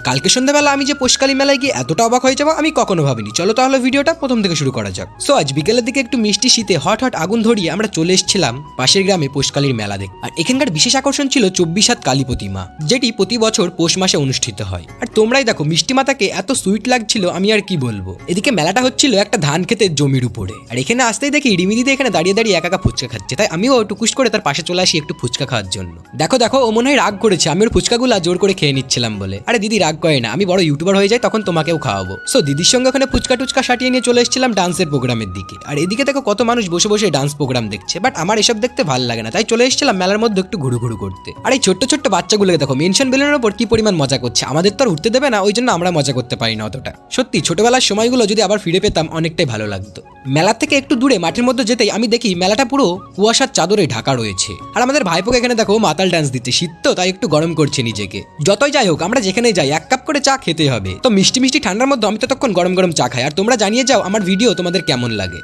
কালকে সন্ধ্যাবেলা আমি যে পোষকালী মেলায় গিয়ে এতটা অবাক হয়ে যাবো আমি কখনো ভাবিনি। চলো তাহলে ভিডিওটা প্রথম থেকে শুরু করা যাক। সো আজ বিকেলের দিকে একটু মিষ্টি শীতে হট হট আগুন ধরিয়ে আমরা চলে এসেছিলাম পাশের গ্রামে পোষকালীর মেলা দেখতে। আর এখানকার বিশেষ আকর্ষণ ছিল 24 হাত কালী প্রতিমা, যেটি প্রতি বছর পৌষ মাসে অনুষ্ঠিত হয়। আর তোমরাই দেখো মিষ্টি মাতাকে এত সুইট লাগছিল আমি আর কি বলবো। এদিকে মেলাটা হচ্ছিল একটা ধান ক্ষেতের জমির উপরে, আর এখানে আসতেই দেখি রিমি দিদি এখানে দাঁড়িয়ে দাঁড়িয়ে একা ফুচকা খাচ্ছে। তাই আমিও টুকুস করে তার পাশে চলে আসি একটু ফুচকা খাওয়ার জন্য। দেখো দেখো ও মনে হয় রাগ করেছে আমি ওর ফুচকাগুলা জোর করে খেয়ে নিচ্ছিলাম বলে। আরে দিদি রাগ করে না, আমি বড় ইউটিউবার হয়ে যাই তখন তোমাকেও খাওয়াবো। সো দিদির সঙ্গে ওখানে ফুচকা টুচকা সাটিয়ে নিয়ে চলে এসেছিলাম ডান্সের প্রোগ্রামের দিকে। আর এদিকে দেখো কত মানুষ বসে বসে ডান্স প্রোগ্রাম দেখছে, বাট আমার এসব দেখতে ভালো লাগে না, তাই চলে এসেছিলাম মেলার মধ্যে একটু ঘুরু ঘুরু করতে। আর এই ছোট্ট ছোট্ট বাচ্চাগুলোকে দেখো মেনশন বেলুনের ওপর কি পরিমাণ মজা করছে। আমাদের তো আর উঠতে দেবে না, ওই জন্য আমরা মজা করতে পারি না অতটা। সত্যি ছোটবেলার সময়গুলো যদি আবার ফিরে পেতাম অনেকটাই ভালো লাগতো। মেলা থেকে একটু দূরে মাঠের মধ্যে যেতেই আমি দেখি মেলাটা পুরো কুয়াশার চাদরে ঢাকা রয়েছে। আর আমাদের ভাইপোকে এখানে দেখো মাতাল ডান্স দিচ্ছে, শীত তো তাই একটু গরম করছে নিজেকে। যতই যাই হোক আমরা যেখানে যাই এক কাপ করে চা খেতে হবে। তো মিষ্টি মিষ্টি ঠান্ডার মধ্যে আমি ততক্ষণ গরম গরম চা খাই। আর তোমরা জানিয়ে যাও আমার ভিডিও তোমাদের কেমন লাগে।